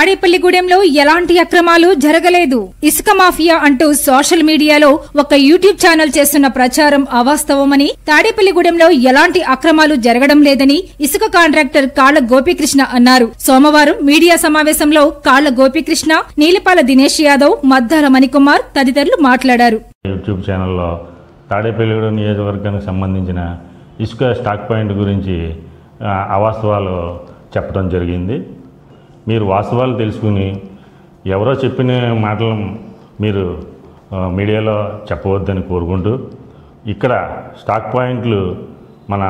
తాడేపల్లిగూడెంలో ఎలాంటి అక్రమాలు జరగలేదు. ఇసుక మాఫియా అంటూ సోషల్ మీడియాలో ఒక యూట్యూబ్ ఛానల్ చేస్తున్న ప్రచారం అవాస్తవమని, తాడేపల్లిగూడెంలో ఎలాంటి అక్రమాలు జరగడం లేదని ఇసుక కాంట్రాక్టర్ కాళ్ల గోపీకృష్ణ అన్నారు. సోమవారం మీడియా సమావేశంలో కాళ్ల గోపీకృష్ణ, నీలిపాల దినేష్ యాదవ్, మద్దాల మణికుమార్ తదితరులు మాట్లాడారు. యూట్యూబ్ ఛానల్లో తాడేపల్లిగూడెం నియోజకవర్గానికి సంబంధించిన ఇసుక స్టాక్ పాయింట్ గురించి అవాస్తవాలు చెప్పడం జరిగింది. మీరు వాస్తవాలు తెలుసుకుని ఎవరో చెప్పిన మాటలు మీరు మీడియాలో చెప్పవద్దని కోరుకుంటూ, ఇక్కడ స్టాక్ పాయింట్లు మన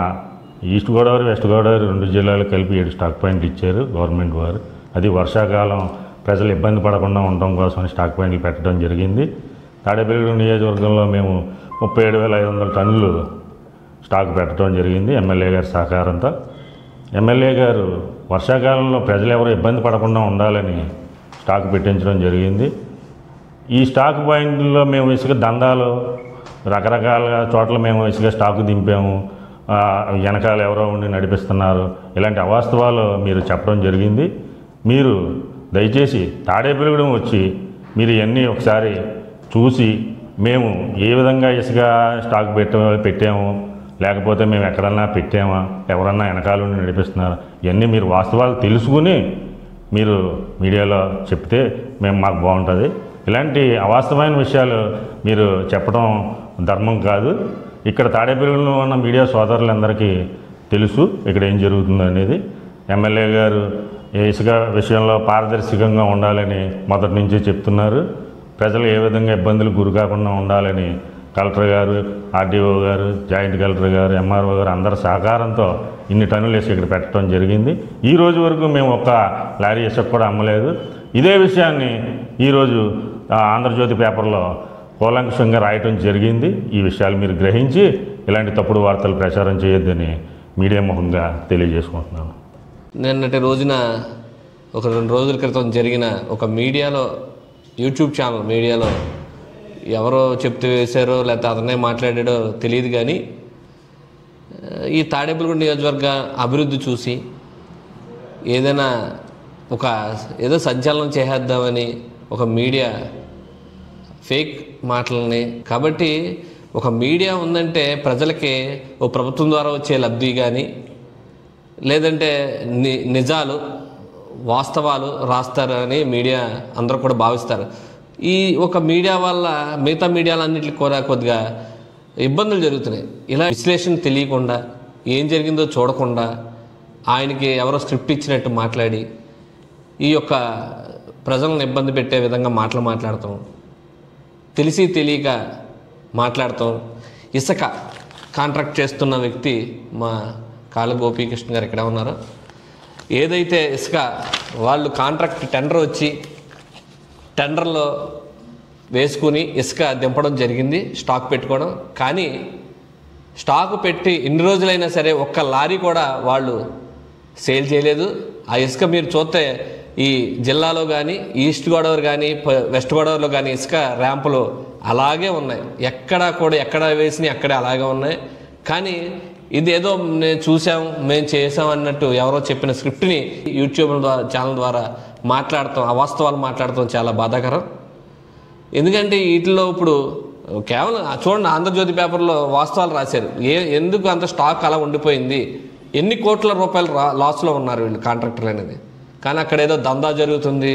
ఈస్ట్ గోదావరి, వెస్ట్ గోదావరి 2 జిల్లాలు కలిపి 7 స్టాక్ పాయింట్లు ఇచ్చారు గవర్నమెంట్ వారు. అది వర్షాకాలం ప్రజలు ఇబ్బంది పడకుండా ఉండడం కోసం స్టాక్ పాయింట్లు పెట్టడం జరిగింది. తాడేపల్లిగూడెం నియోజకవర్గంలో మేము 37,500 టన్నులు స్టాక్ పెట్టడం జరిగింది ఎమ్మెల్యే గారి సహకారంతో. ఎమ్మెల్యే గారు వర్షాకాలంలో ప్రజలు ఎవరు ఇబ్బంది పడకుండా ఉండాలని స్టాక్ పెట్టించడం జరిగింది. ఈ స్టాక్ పాయింట్లో మేము ఇసుక దందాలు రకరకాల చోట్ల మేము ఇసుక స్టాకు దింపాము, వెనకాల ఎవరో ఉండి నడిపిస్తున్నారు, ఇలాంటి అవాస్తవాలు మీరు చెప్పడం జరిగింది. మీరు దయచేసి తాడేపల్లిగూడెం వచ్చి మీరు ఇవన్నీ ఒకసారి చూసి మేము ఏ విధంగా ఇసుక స్టాక్ పెట్టాము, లేకపోతే మేము ఎక్కడన్నా పెట్టామా, ఎవరన్నా వెనకాల నుండి నడిపిస్తున్నారు, ఇవన్నీ మీరు వాస్తవాలు తెలుసుకుని మీరు మీడియాలో చెప్తే మాకు బాగుంటుంది. ఇలాంటి అవాస్తవమైన విషయాలు మీరు చెప్పడం ధర్మం కాదు. ఇక్కడ తాడేపల్లిలో ఉన్న మీడియా సోదరులందరికీ తెలుసు ఇక్కడ ఏం జరుగుతుందో అనేది. ఎమ్మెల్యే గారు ఇసుక విషయంలో పారదర్శకంగా ఉండాలని మొదటి నుంచి చెప్తున్నారు. ప్రజలు ఏ విధంగా ఇబ్బందులు గురి కాకుండా ఉండాలని కలెక్టర్ గారు, ఆర్డీఓ గారు, జాయింట్ కలెక్టర్ గారు, ఎంఆర్ఓ గారు అందరి సహకారంతో ఇన్ని టన్నులు ఇసుక ఇక్కడ పెట్టడం జరిగింది. ఈ రోజు వరకు మేము ఒక్క లారీ ఇసుక కూడా అమ్మలేదు. ఇదే విషయాన్ని ఈరోజు ఆంధ్రజ్యోతి పేపర్లో కూలంకషంగా రాయటం జరిగింది. ఈ విషయాలు మీరు గ్రహించి ఇలాంటి తప్పుడు వార్తలు ప్రచారం చేయొద్దని మీడియా ముఖంగా తెలియజేసుకుంటున్నాను. నిన్నటి రోజున ఒక 2 రోజుల క్రితం జరిగిన ఒక మీడియాలో యూట్యూబ్ ఛానల్ మీడియాలో ఎవరో చెప్తూ వేశారో లేకపోతే అతనే మాట్లాడాడో తెలియదు, కానీ ఈ తాడేపల్లిగూడెం నియోజకవర్గ అభివృద్ధి చూసి ఏదైనా ఏదో సంచలనం చేసేద్దామని ఒక మీడియా ఫేక్ మాటలని, కాబట్టి ఒక మీడియా ఉందంటే ప్రజలకి ఓ ప్రభుత్వం ద్వారా వచ్చే లబ్ధి కానీ లేదంటే నిజాలు వాస్తవాలు రాస్తారని మీడియా అందరూ కూడా భావిస్తారు. ఈ ఒక మీడియా వల్ల మిగతా మీడియాలన్నింటికి కూడా కొద్దిగా ఇబ్బందులు జరుగుతున్నాయి. ఇలా విశ్లేషణ తెలియకుండా, ఏం జరిగిందో చూడకుండా, ఆయనకి ఎవరో స్క్రిప్ట్ ఇచ్చినట్టు మాట్లాడి ఈ యొక్క ప్రజలను ఇబ్బంది పెట్టే విధంగా మాట్లాడతాం, తెలిసి తెలియక మాట్లాడతాం. ఇసుక కాంట్రాక్ట్ చేస్తున్న వ్యక్తి మా కాళ్ళ గోపీకృష్ణ గారు ఇక్కడ ఉన్నారు. ఏదైతే ఇసుక వాళ్ళు కాంట్రాక్ట్ టెండర్ వచ్చి టెండర్లో వేసుకుని ఇసుక దింపడం జరిగింది, స్టాక్ పెట్టుకోవడం. కానీ స్టాకు పెట్టి ఇన్ని రోజులైనా సరే ఒక్క లారీ కూడా వాళ్ళు సేల్ చేయలేదు. ఆ ఇసుక మీరు చూస్తే ఈ జిల్లాలో కానీ ఈస్ట్ గోదావరి కానీ వెస్ట్ గోదావరిలో కానీ ఇసుక ర్యాంపులు అలాగే ఉన్నాయి. ఎక్కడ వేసినాయి అక్కడే అలాగే ఉన్నాయి. కానీ ఇదేదో నేను చూసాం, మేము చేసాం అన్నట్టు ఎవరో చెప్పిన స్క్రిప్ట్ని యూట్యూబ్ ఛానల్ ద్వారా మాట్లాడతాం, అవాస్తవాలు మాట్లాడటం చాలా బాధాకరం. ఎందుకంటే వీటిలో ఇప్పుడు కేవలం చూడండి, ఆంధ్రజ్యోతి పేపర్లో వాస్తవాలు రాశారు. ఎందుకు అంత స్టాక్ అలా ఉండిపోయింది, ఎన్ని కోట్ల రూపాయలు లాస్లో ఉన్నారు వీళ్ళు కాంట్రాక్టర్లు అనేది. కానీ అక్కడ ఏదో దందా జరుగుతుంది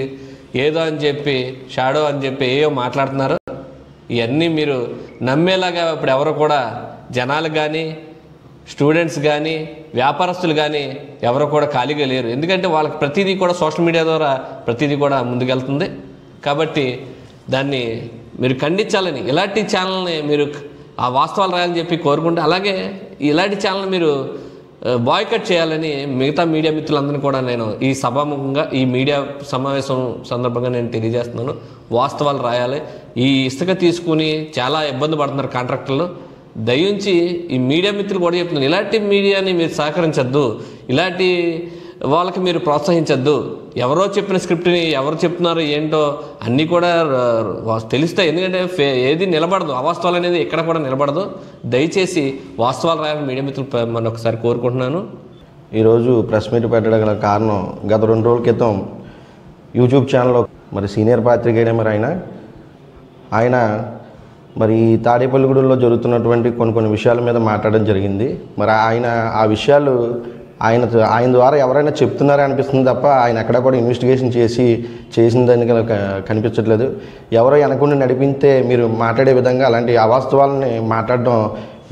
ఏదో అని చెప్పి, షాడో అని చెప్పి ఏయో మాట్లాడుతున్నారు. ఇవన్నీ మీరు నమ్మేలాగా ఇప్పుడు ఎవరు కూడా జనాలు కానీ స్టూడెంట్స్ కానీ వ్యాపారస్తులు కానీ ఎవరు కూడా ఖాళీగా లేరు. ఎందుకంటే వాళ్ళకి ప్రతిదీ కూడా సోషల్ మీడియా ద్వారా ప్రతిదీ కూడా ముందుకెళ్తుంది. కాబట్టి దాన్ని మీరు ఖండించాలని, ఇలాంటి ఛానల్ని మీరు ఆ వాస్తవాలు రాయాలని చెప్పి కోరుకుంటే, అలాగే ఇలాంటి ఛానల్ మీరు బాయ్కట్ చేయాలని మిగతా మీడియా మిత్రులందరినీ కూడా నేను ఈ సభాముఖంగా ఈ మీడియా సమావేశం సందర్భంగా నేను తెలియజేస్తున్నాను. వాస్తవాలు రాయాలి. ఈ ఇసుక తీసుకుని చాలా ఇబ్బంది పడుతున్నారు కాంట్రాక్టర్లు. దయించి ఈ మీడియా మిత్రులు కూడా చెప్తున్నారు, ఇలాంటి మీడియాని మీరు సహకరించద్దు, ఇలాంటి వాళ్ళకి మీరు ప్రోత్సహించద్దు. ఎవరో చెప్పిన స్క్రిప్ట్ని ఎవరు చెప్తున్నారో ఏంటో అన్నీ కూడా తెలుస్తాయి. ఎందుకంటే ఏది నిలబడదు, అవాస్తవాలు అనేది ఎక్కడ కూడా నిలబడదు. దయచేసి వాస్తవాలు రాయాలని మీడియా మిత్రులు మనం ఒకసారి కోరుకుంటున్నాను. ఈరోజు ప్రెస్ మీట్ పెట్టడం గల కారణం, గత 2 రోజుల క్రితం యూట్యూబ్ ఛానల్లో మరి సీనియర్ పాత్రికేయుడే మరి ఆయన మరి తాడేపల్లిగూడెంలో జరుగుతున్నటువంటి కొన్ని విషయాల మీద మాట్లాడడం జరిగింది. మరి ఆయన ఆ విషయాలు ఆయన ద్వారా ఎవరైనా చెప్తున్నారా అనిపిస్తుంది తప్ప ఆయన ఎక్కడా కూడా ఇన్వెస్టిగేషన్ చేసిందని కనిపించట్లేదు. ఎవరో వెనకుండా నడిపితే మీరు మాట్లాడే విధంగా అలాంటి అవాస్తవాలని మాట్లాడడం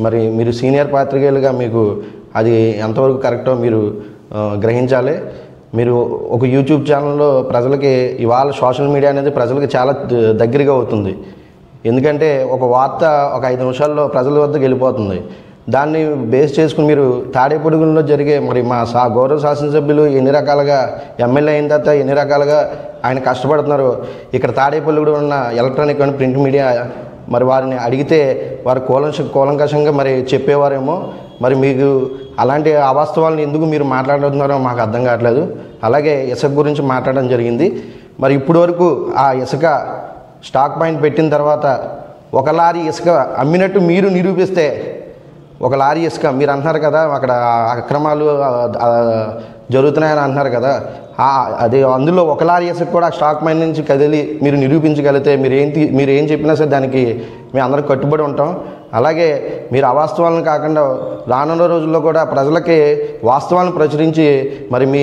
మరి మీరు సీనియర్ పాత్రికేయులుగా మీకు అది ఎంతవరకు కరెక్టో మీరు గ్రహించాలి. మీరు ఒక యూట్యూబ్ ఛానల్లో ప్రజలకి ఇవాళ సోషల్ మీడియా అనేది ప్రజలకి చాలా దగ్గరగా అవుతుంది. ఎందుకంటే ఒక వార్త ఒక 5 నిమిషాల్లో ప్రజల వద్దకు వెళ్ళిపోతుంది. దాన్ని బేస్ చేసుకుని మీరు తాడేపల్లిగూడెంలో జరిగే మరి మా గౌరవ శాసనసభ్యులు ఎన్ని రకాలుగా ఎమ్మెల్యే అయిన తర్వాత ఎన్ని రకాలుగా ఆయన కష్టపడుతున్నారు. ఇక్కడ తాడేపల్లిగూడెం ఉన్న ఎలక్ట్రానిక్ అండ్ ప్రింట్ మీడియా మరి వారిని అడిగితే వారు కూలంకషంగా మరి చెప్పేవారేమో. మరి మీకు అలాంటి అవాస్తవాలను ఎందుకు మీరు మాట్లాడుతున్నారో మాకు అర్థం కావట్లేదు. అలాగే ఇసుక గురించి మాట్లాడడం జరిగింది. మరి ఇప్పటి వరకు ఆ ఇసుక స్టాక్ పాయింట్ పెట్టిన తర్వాత ఒక లారీ ఇసుక అమ్మినట్టు మీరు నిరూపిస్తే, ఒక లారీ ఇసుక మీరు అంటున్నారు కదా అక్కడ అక్రమాలు జరుగుతున్నాయని అంటున్నారు కదా, అది అందులో ఒక లారీ ఇసుక కూడా స్టాక్ పాయింట్ నుంచి కదిలి మీరు నిరూపించగలిగితే మీరు ఏం చెప్పినా సరే దానికి మేము అందరం కట్టుబడి ఉంటాం. అలాగే మీరు అవాస్తవాలను కాకుండా రానున్న రోజుల్లో కూడా ప్రజలకి వాస్తవాలను ప్రచురించి మరి మీ